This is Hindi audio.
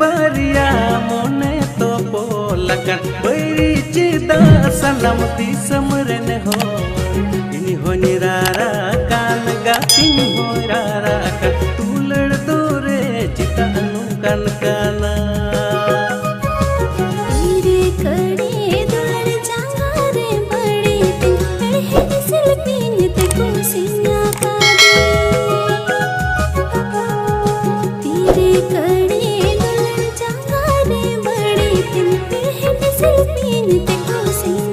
बारिया मोने तो पोलकन बैरी चिदा सनम दिसम रेन हो इनी हो निरारा कान गातिन हो रारा का तुलड़ दोरे चिता नु कान काना तेरे कड़े दुलड़ जांगारे बड़े तिन है सिलपिन ते कुसिया का तेरे कड़े दुलड़ जांगारे बड़े तिन है सिलपिन ते कुसिया